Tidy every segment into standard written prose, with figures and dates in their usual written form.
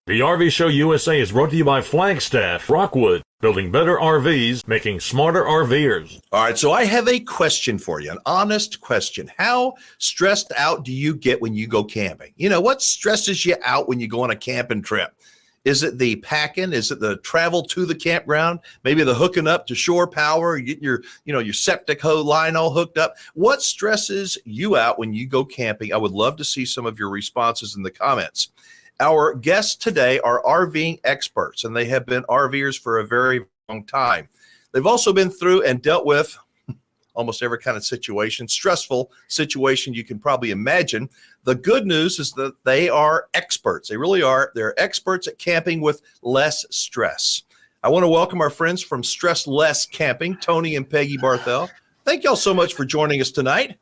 The RV Show USA is brought to you by Flagstaff, Rockwood, building better RVs, making smarter RVers. All right, so I have a question for you, an honest question. How stressed out do you get when you go camping? You know, what stresses you out when you go on a camping trip? Is it the packing? Is it the travel to the campground? Maybe the hooking up to shore power, getting your septic hose line all hooked up? What stresses you out when you go camping? I would love to see some of your responses in the comments. Our guests today are RVing experts, and they have been RVers for a very long time. They've also been through and dealt with almost every kind of situation, stressful situation you can probably imagine. The good news is that they are experts. They really are. They're experts at camping with less stress. I want to welcome our friends from Stressless Camping, Tony and Peggy Barthel. Thank y'all so much for joining us tonight.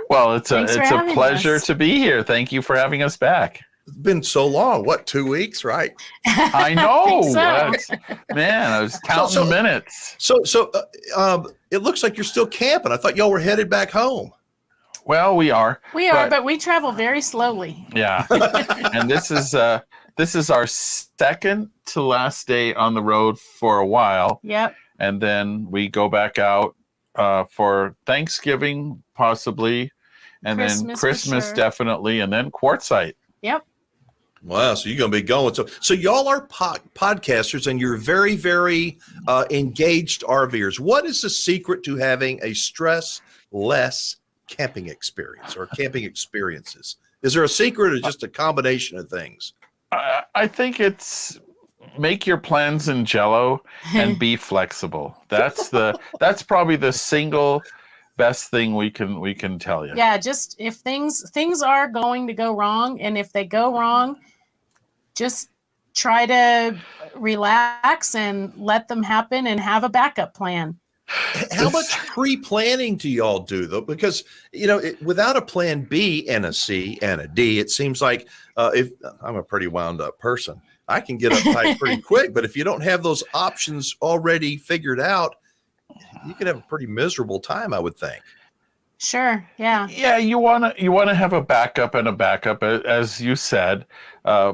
Well, it's a pleasure to be here. Thank you for having us back. It's been so long. What, 2 weeks, right? I know. I think so. Man, I was counting the minutes. So it looks like you're still camping. I thought y'all were headed back home. Well, we are. But we travel very slowly. Yeah. And this is our second to last day on the road for a while. Yep. And then we go back out for Thanksgiving, possibly, and then Christmas, definitely, and then Quartzsite. Yep. Wow, so you're going to be going. So y'all are podcasters, and you're very, very engaged RVers. What is the secret to having a stress-less camping experience or camping experiences? Is there a secret or just a combination of things? I think it's make your plans in Jell-O and be flexible. That's probably the single best thing we can tell you. Yeah, just if things are going to go wrong, and if they go wrong, just try to relax and let them happen and have a backup plan. How much pre-planning do y'all do, though? Because, without a plan B and a C and a D, it seems like if I'm a pretty wound up person, I can get uptight pretty quick. But if you don't have those options already figured out, you could have a pretty miserable time, I would think. Sure. Yeah. Yeah. You want to have a backup and a backup, as you said,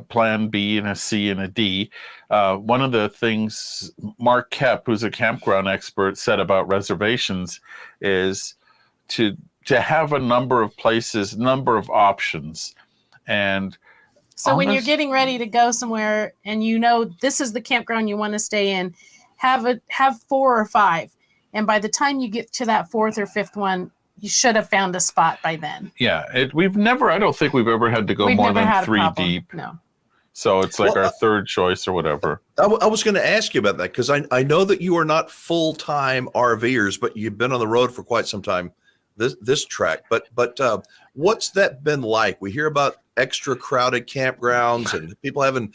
plan B and a C and a D. One of the things Mark Kep, who's a campground expert, said about reservations is to have a number of places, number of options. And so when you're getting ready to go somewhere and this is the campground you want to stay in, have 4 or 5. And by the time you get to that 4th or 5th one, you should have found a spot by then. Yeah, I don't think we've ever had to go more than 3 deep. No. So it's like our third choice or whatever. I was going to ask you about that because I know that you are not full-time RVers, but you've been on the road for quite some time, this track. But what's that been like? We hear about extra crowded campgrounds and people having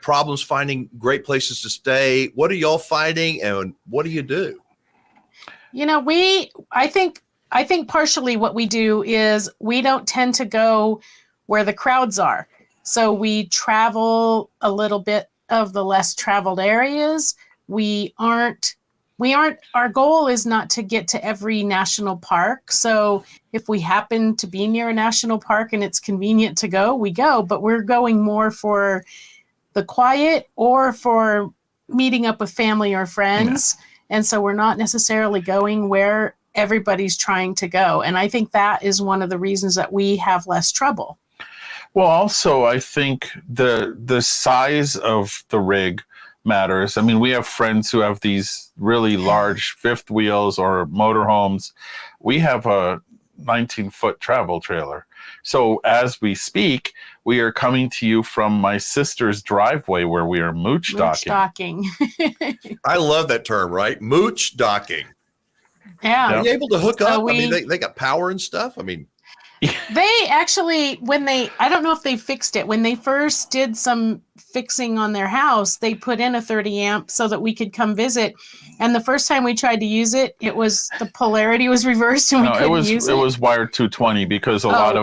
problems finding great places to stay. What are y'all finding, and what do you do? I think partially what we do is we don't tend to go where the crowds are. So we travel a little bit of the less traveled areas. Our goal is not to get to every national park. So if we happen to be near a national park and it's convenient to go, we go, but we're going more for the quiet or for meeting up with family or friends. Yeah. And so we're not necessarily going where everybody's trying to go. And I think that is one of the reasons that we have less trouble. Well, also, I think the size of the rig matters. I mean, we have friends who have these really large fifth wheels or motorhomes. We have a 19-foot travel trailer. So as we speak, we are coming to you from my sister's driveway where we are mooch docking. I love that term, right? Mooch docking. Yeah. Are you able to hook up? I mean, they got power and stuff. I mean, they actually, I don't know if they fixed it. When they first did some fixing on their house, they put in a 30 amp so that we could come visit. And the first time we tried to use it, the polarity was reversed and we couldn't use it. It was wired 220 because a lot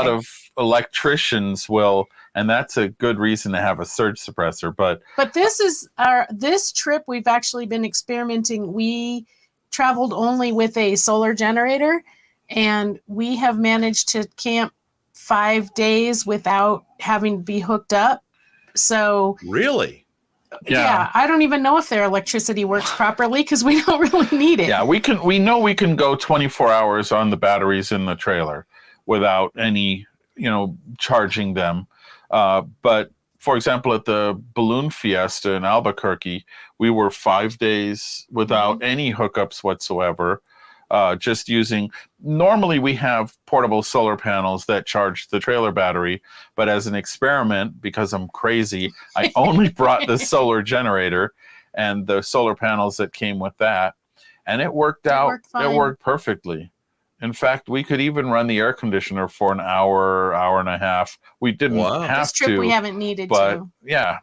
of electricians will, and that's a good reason to have a surge suppressor. But this trip we've actually been experimenting. We traveled only with a solar generator, and we have managed to camp 5 days without having to be hooked up. So Really? yeah, I don't even know if their electricity works properly because we don't really need it. Yeah, we know we can go 24 hours on the batteries in the trailer without any, charging them. But for example, at the Balloon Fiesta in Albuquerque, we were 5 days without any hookups whatsoever. Just using, normally we have portable solar panels that charge the trailer battery, but as an experiment, because I'm crazy, I only brought the solar generator and the solar panels that came with that, and it worked out. It worked perfectly. In fact, we could even run the air conditioner for an hour, hour and a half. We didn't have this trip to. We haven't needed but to. Yeah.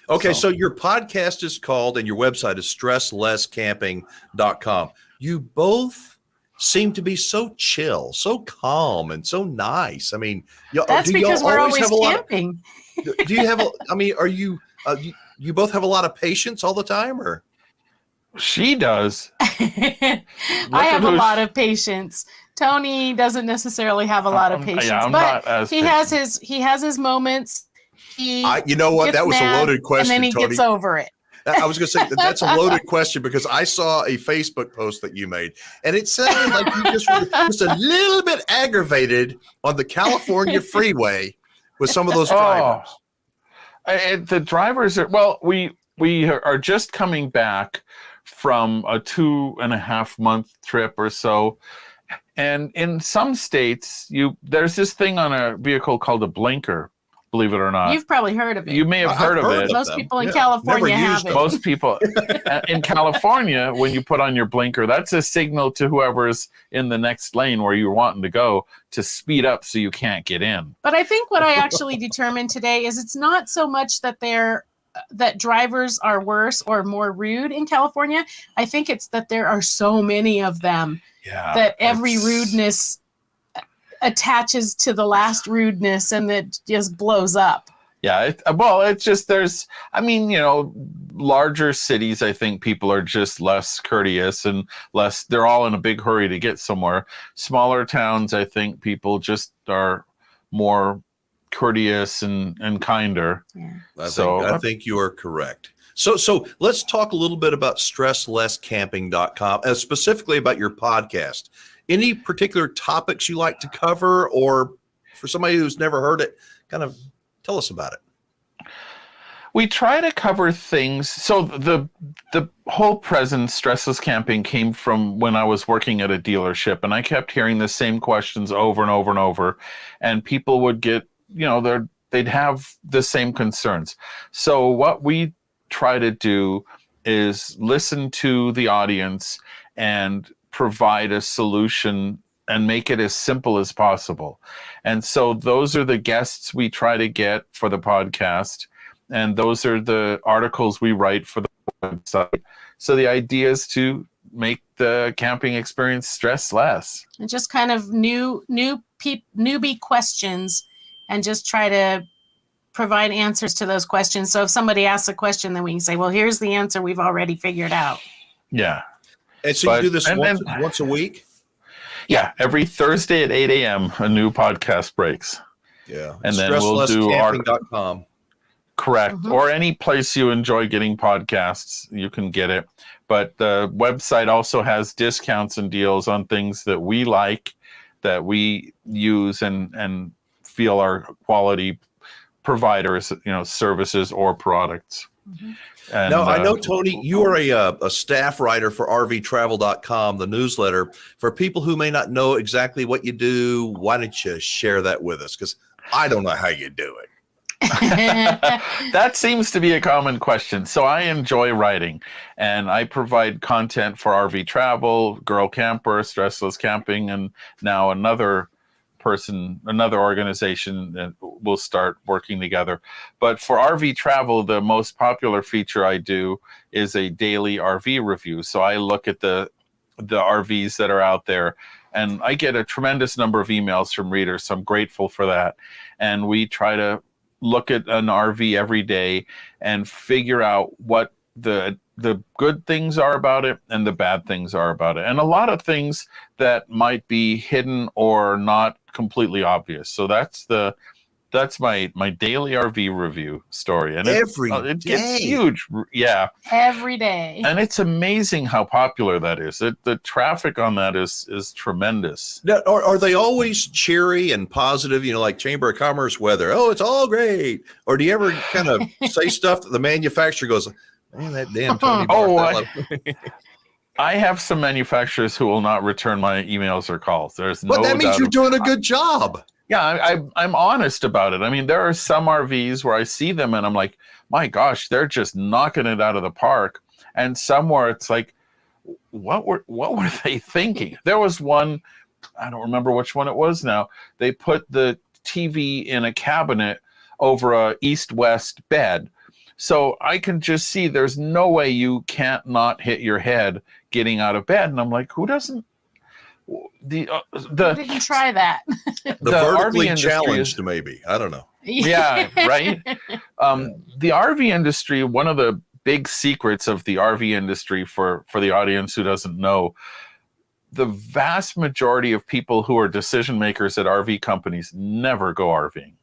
Okay, so your podcast is called, and your website is stresslesscamping.com. You both seem to be so chill, so calm, and so nice. I mean, that's because we're always camping. Do you have are you you both have a lot of patience all the time, or? She does. I have a lot of patience. Tony doesn't necessarily have a lot of patience, but he has his moments. You know what? That was a loaded question, and then he Tony. gets over it. I was going to say that's a loaded question because I saw a Facebook post that you made, and it sounded like you just were just a little bit aggravated on the California freeway with some of those drivers. The drivers are we are just coming back from a 2.5 month trip or so, and in some states there's this thing on a vehicle called a blinker. Believe it or not. You've probably heard of it. You may have heard of it. Most people in California have it. Most people in California, when you put on your blinker, that's a signal to whoever's in the next lane where you're wanting to go to speed up so you can't get in. But I think what I actually determined today is it's not so much that that drivers are worse or more rude in California. I think it's that there are so many of them that every rudeness attaches to the last rudeness and it just blows up. Yeah, it's just larger cities, I think people are just less courteous and they're all in a big hurry to get somewhere. Smaller towns, I think people just are more courteous and kinder. Yeah. I think you are correct. So let's talk a little bit about stresslesscamping.com, specifically about your podcast. Any particular topics you like to cover, or for somebody who's never heard it, kind of tell us about it. We try to cover things. So the whole presence, Stressless Camping, came from when I was working at a dealership, and I kept hearing the same questions over and over and over, and people would get, they'd have the same concerns. So what we try to do is listen to the audience and provide a solution and make it as simple as possible. And so those are the guests we try to get for the podcast, and those are the articles we write for the website. So the idea is to make the camping experience stress less. And just kind of newbie questions, and just try to provide answers to those questions. So if somebody asks a question, then we can say, well, here's the answer we've already figured out. Yeah. And so you do this once a week? Yeah, every Thursday at 8 a.m. a new podcast breaks. Yeah. And then we'll do stresslesscamping.com. Correct. Mm-hmm. Or any place you enjoy getting podcasts, you can get it. But the website also has discounts and deals on things that we like, that we use and feel are quality providers, services or products. Mm-hmm. And, now, I know, Tony, you are a staff writer for RVtravel.com, the newsletter. For people who may not know exactly what you do, why don't you share that with us? Because I don't know how you do it. That seems to be a common question. So I enjoy writing, and I provide content for RV Travel, Girl Camper, Stressless Camping, and now another organization that will start working together. But for RV Travel, the most popular feature I do is a daily RV review. So I look at the RVs that are out there, and I get a tremendous number of emails from readers. So I'm grateful for that. And we try to look at an RV every day and figure out what the good things are about it and the bad things are about it. And a lot of things that might be hidden or not completely obvious. So that's the That's my daily RV review story, and it gets huge. Yeah, every day, and it's amazing how popular that is. The traffic on that is tremendous. Now, are they always cheery and positive? Like Chamber of Commerce weather. Oh, it's all great. Or do you ever kind of say stuff that the manufacturer goes, "Man, that damn Tony." I have some manufacturers who will not return my emails or calls. But that means you're doing a good job. Yeah, I'm honest about it. I mean, there are some RVs where I see them and I'm like, my gosh, they're just knocking it out of the park. And somewhere it's like, what were they thinking? There was one, I don't remember which one it was now. They put the TV in a cabinet over a east-west bed. So I can just see there's no way you can't not hit your head getting out of bed. And I'm like, who doesn't? Who didn't try that? The vertically challenged, maybe. I don't know. Yeah, right. The RV industry, one of the big secrets of the RV industry for the audience who doesn't know, the vast majority of people who are decision makers at RV companies never go RVing.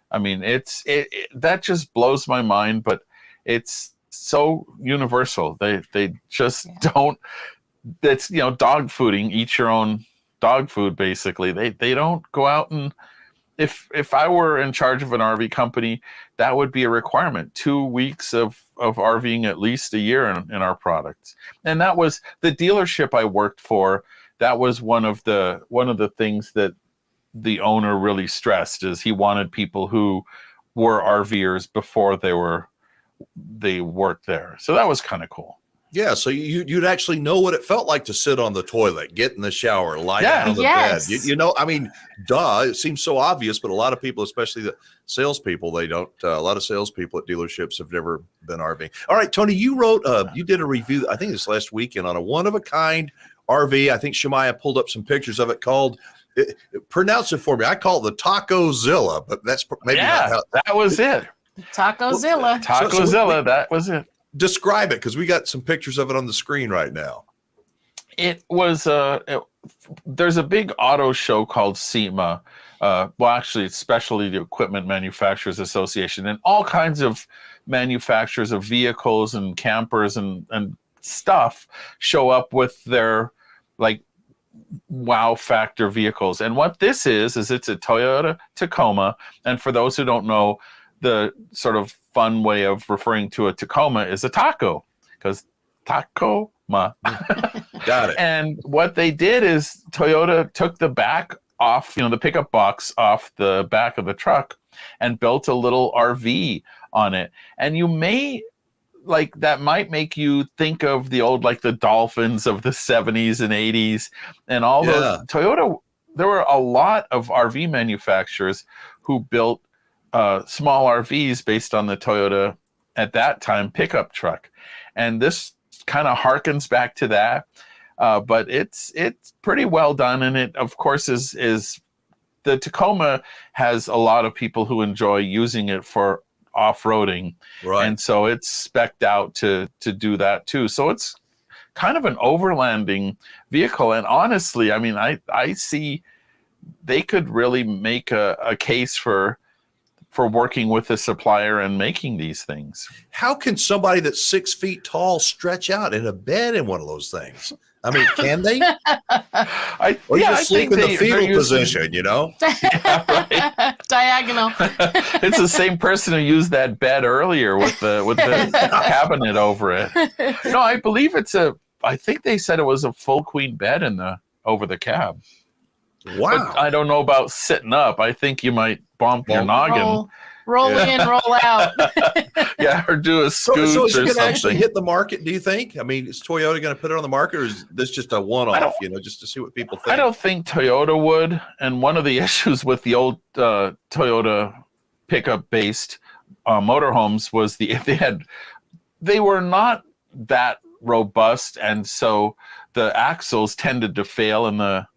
I mean, that just blows my mind, but it's so universal. They just don't. That's dog fooding. Eat your own dog food. Basically, they don't go out and. If I were in charge of an RV company, that would be a requirement. 2 weeks of RVing at least a year in our products. And that was the dealership I worked for. That was one of the things that the owner really stressed, is he wanted people who were RVers before they worked there. So that was kind of cool. Yeah, so you'd actually know what it felt like to sit on the toilet, get in the shower, lie down on the bed. I mean, duh, it seems so obvious, but a lot of people, especially the salespeople, they don't. A lot of salespeople at dealerships have never been RVing. All right, Tony, you did a review, I think this last weekend, on a one-of-a-kind RV. I think Shemaiah pulled up some pictures of it called, pronounce it for me. I call it the Tacozilla, but that's maybe not how. That was it. Tacozilla. Tacozilla, that was it. Describe it, because we got some pictures of it on the screen right now. It was there's a big auto show called SEMA. Well, actually, it's Specialty Equipment Manufacturers Association, and all kinds of manufacturers of vehicles and campers and stuff show up with their like wow factor vehicles. And what this is it's a Toyota Tacoma. And for those who don't know, the sort of fun way of referring to a Tacoma is a taco, because Tacoma. Got it. And what they did is Toyota took the back off, the pickup box off the back of the truck and built a little RV on it. And you may that might make you think of the old, the Dolphins of the 70s and 80s and all those Toyota. There were a lot of RV manufacturers who built small RVs based on the Toyota at that time pickup truck, and this kind of harkens back to that. But it's pretty well done, and it of course is the Tacoma has a lot of people who enjoy using it for off-roading, right? And so it's spec'd out to do that too. So it's kind of an overlanding vehicle, and honestly, I mean, I see they could really make a case for working with a supplier and making these things. How can somebody that's 6 feet tall stretch out in a bed in one of those things? I mean, can they? Or you just sleep in the fetal position, Yeah, right. Diagonal. It's the same person who used that bed earlier with the cabinet over it. No, I believe I think they said it was a full queen bed over the cab. Wow. But I don't know about sitting up. I think you might bump your noggin. Roll in, roll out. Yeah, or do a scooch so is it or going to something. actually hit the market, do you think? I mean, is Toyota going to put it on the market, or is this just a one-off, just to see what people think? I don't think Toyota would. And one of the issues with the old Toyota pickup-based motorhomes was they were not that robust, and so the axles tended to fail in the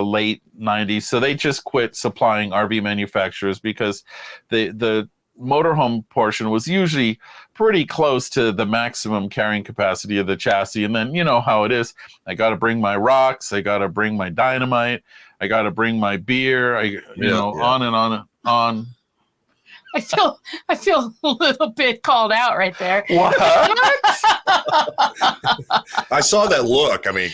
late 90s. So they just quit supplying RV manufacturers because the motorhome portion was usually pretty close to the maximum carrying capacity of the chassis. And then you know how it is. I got to bring my rocks. I got to bring my dynamite. I got to bring my beer. On and on and on. I feel a little bit called out right there. What? I saw that look. I mean,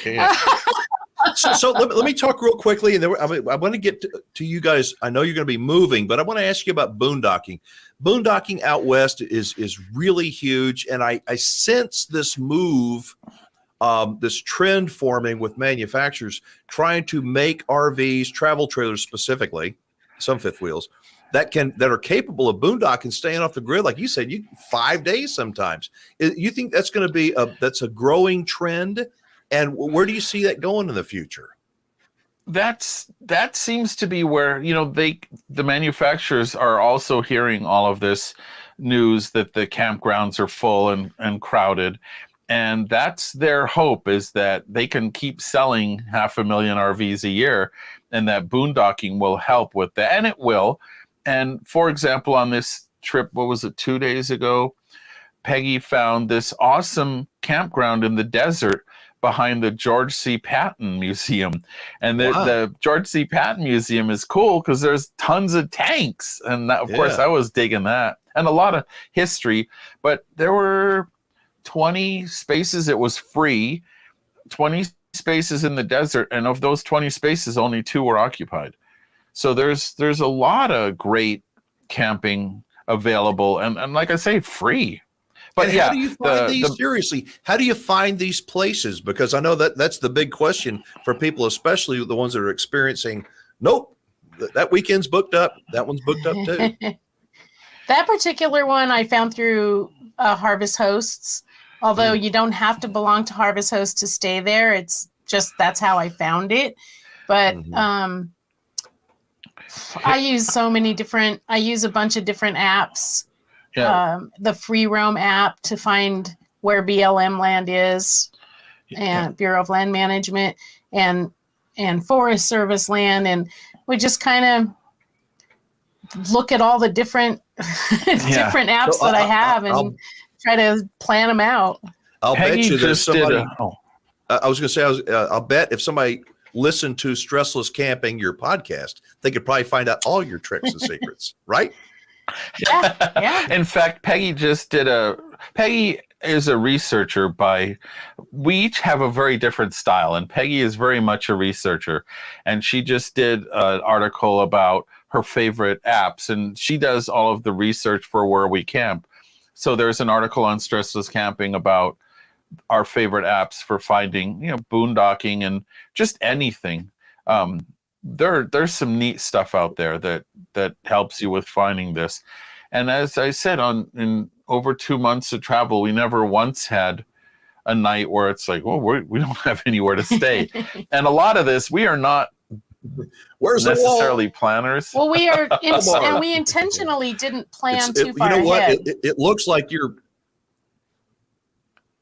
so let me talk real quickly, and then I want to get to you guys. I know you're going to be moving, but I want to ask you about boondocking. Boondocking out west is really huge, and I sense this move, this trend forming with manufacturers trying to make RVs, travel trailers specifically, some fifth wheels, that are capable of boondocking, staying off the grid, like you said, 5 days sometimes. You think that's going to be that's a growing trend? And where do you see that going in the future? That seems to be where, the manufacturers are also hearing all of this news that the campgrounds are full and crowded. And that's their hope, is that they can keep selling 500,000 RVs a year, and that boondocking will help with that. And it will. And for example, on this trip, what was it, 2 days ago, Peggy found this awesome campground in the desert behind the George C. Patton Museum. And the George C. Patton Museum is cool because there's tons of tanks. And that, of course, I was digging that. And a lot of history. But there were 20 spaces. It was free. 20 spaces in the desert. And of those 20 spaces, only 2 were occupied. So there's a lot of great camping available. And like I say, free. But and how do you find these? Seriously, how do you find these places? Because I know that's the big question for people, especially the ones that are experiencing, nope, that weekend's booked up. That one's booked up too. That particular one I found through Harvest Hosts. Although you don't have to belong to Harvest Host to stay there. It's just, that's how I found it. But I use I use a bunch of different apps. Yeah. The Free Roam app to find where BLM land is, and Bureau of Land Management, and Forest Service land, and we just kind of look at all the different different apps that I have and try to plan them out. I'll bet you there's somebody. I was going to say, I'll bet if somebody listened to Stressless Camping, your podcast, they could probably find out all your tricks and secrets, right? Yeah. In fact, Peggy is a researcher we each have a very different style, and Peggy is very much a researcher, and she just did an article about her favorite apps, and she does all of the research for where we camp. So there's an article on Stressless Camping about our favorite apps for finding, boondocking and just anything. There's some neat stuff out there that helps you with finding this. And as I said, in over 2 months of travel, we never once had a night where it's like, well, we don't have anywhere to stay. And a lot of this, we are not necessarily planners. Well, we are, and we intentionally didn't plan too far ahead. You know what? It looks like you're.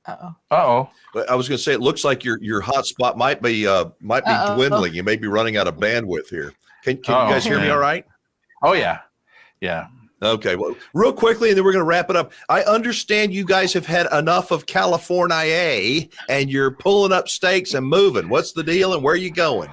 Uh-oh. I was going to say, it looks like your hotspot might be dwindling. You may be running out of bandwidth here. Can you guys hear me all right? Oh, yeah. Yeah. Okay. Well, real quickly, and then we're going to wrap it up. I understand you guys have had enough of California, and you're pulling up stakes and moving. What's the deal, and where are you going?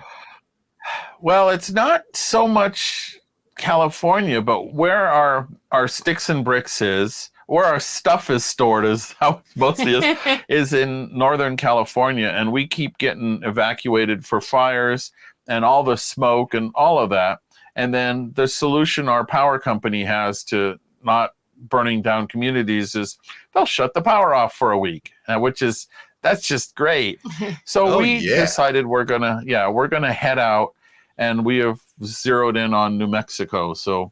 Well, it's not so much California, but where our sticks and bricks is, where our stuff is stored, is how mostly is in Northern California, and we keep getting evacuated for fires and all the smoke and all of that. And then the solution our power company has to not burning down communities is they'll shut the power off for a week, that's just great. So decided we're gonna head out, and we have zeroed in on New Mexico. So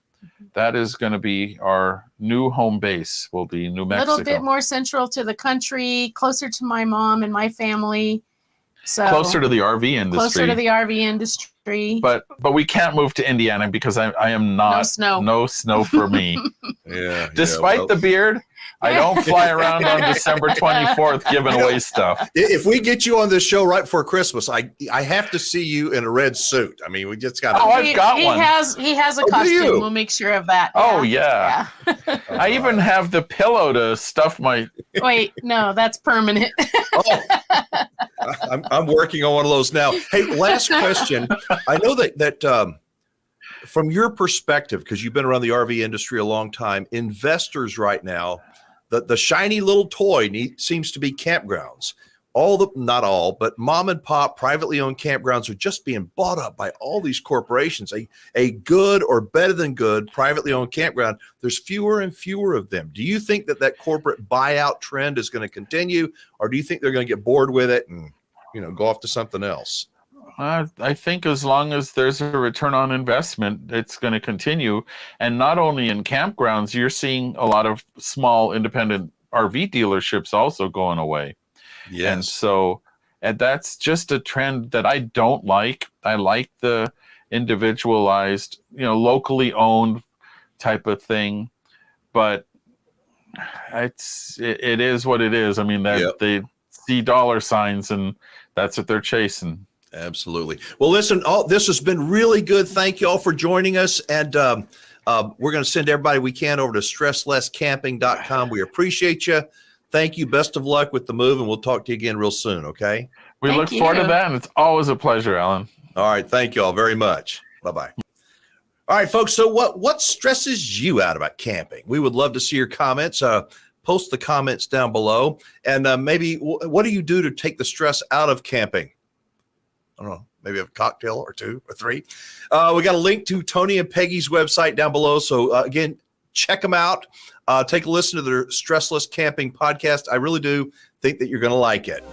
that is going to be our new home base. Will be New Mexico. A little bit more central to the country, closer to my mom and my family. So closer to the RV industry. Closer to the RV industry. But we can't move to Indiana because I am not. No snow for me. Despite the beard, I don't fly around on December 24th giving away stuff. If we get you on this show right before Christmas, I have to see you in a red suit. I mean, we just got. Oh, I've got one. He has a costume. We'll make sure of that. Oh yeah. I even have the pillow to stuff my. Wait, no, that's permanent. I'm working on one of those now. Hey, last question. I know that From your perspective, because you've been around the RV industry a long time, investors right now, the shiny little toy seems to be campgrounds. Not all, but mom and pop privately owned campgrounds are just being bought up by all these corporations. A good or better than good privately owned campground, there's fewer and fewer of them. Do you think that corporate buyout trend is going to continue, or do you think they're going to get bored with it and, go off to something else? I think as long as there's a return on investment, it's going to continue. And not only in campgrounds, you're seeing a lot of small independent RV dealerships also going away. Yes. And that's just a trend that I don't like. I like the individualized, locally owned type of thing, but it is what it is. I mean, they see dollar signs and that's what they're chasing. Absolutely. Well, listen, this has been really good. Thank you all for joining us. And we're going to send everybody we can over to stresslesscamping.com. We appreciate you. Thank you. Best of luck with the move, and we'll talk to you again real soon, okay? We look forward to that, and it's always a pleasure, Alan. All right. Thank you all very much. Bye-bye. All right, folks. So what stresses you out about camping? We would love to see your comments. Post the comments down below. And maybe what do you do to take the stress out of camping? I don't know, maybe a cocktail or two or three. We got a link to Tony and Peggy's website down below. So again, check them out. Take a listen to their Stressless Camping podcast. I really do think that you're going to like it.